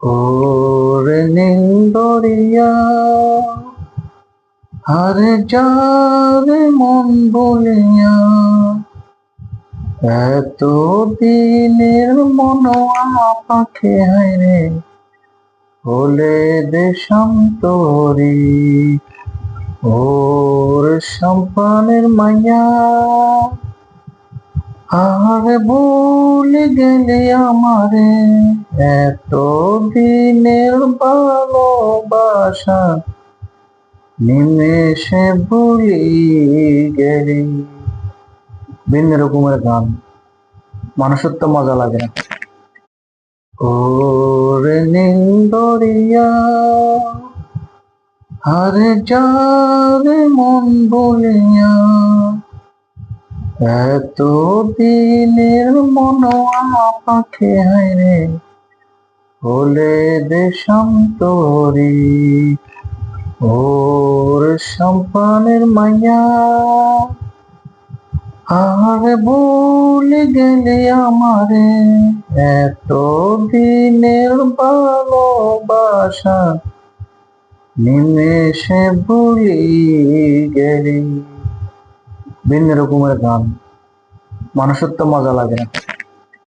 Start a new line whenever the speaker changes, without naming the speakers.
ওরে নিন্দরিয়া আরে যারে মন বলিয়া এত দিনের মনোয়া পাখি হায়রে হলে দেশান্তরি ওর সম্পানের মাইয়া আরে ভুলে গেলে আমারে এত দিনের ভালোবাসা নিমেষে ভুলি গেলি। ভিন্ন রকমের গান, মানুষের তো মজা লাগে না। ওরে নিন্দরিয়া আরে যারে মন বলিয়া এত দিনের মনোয়া পাখি হায়রে হলে দেশান্তরি ওর সম্পানের মাইয়া আরে ভুলে গেলে আমারে এত দিনের ভালোবাসা নিমেষে ভুলি গেলি। ভিন্ন রকমের গান, মানুষের তো মজা লাগে না।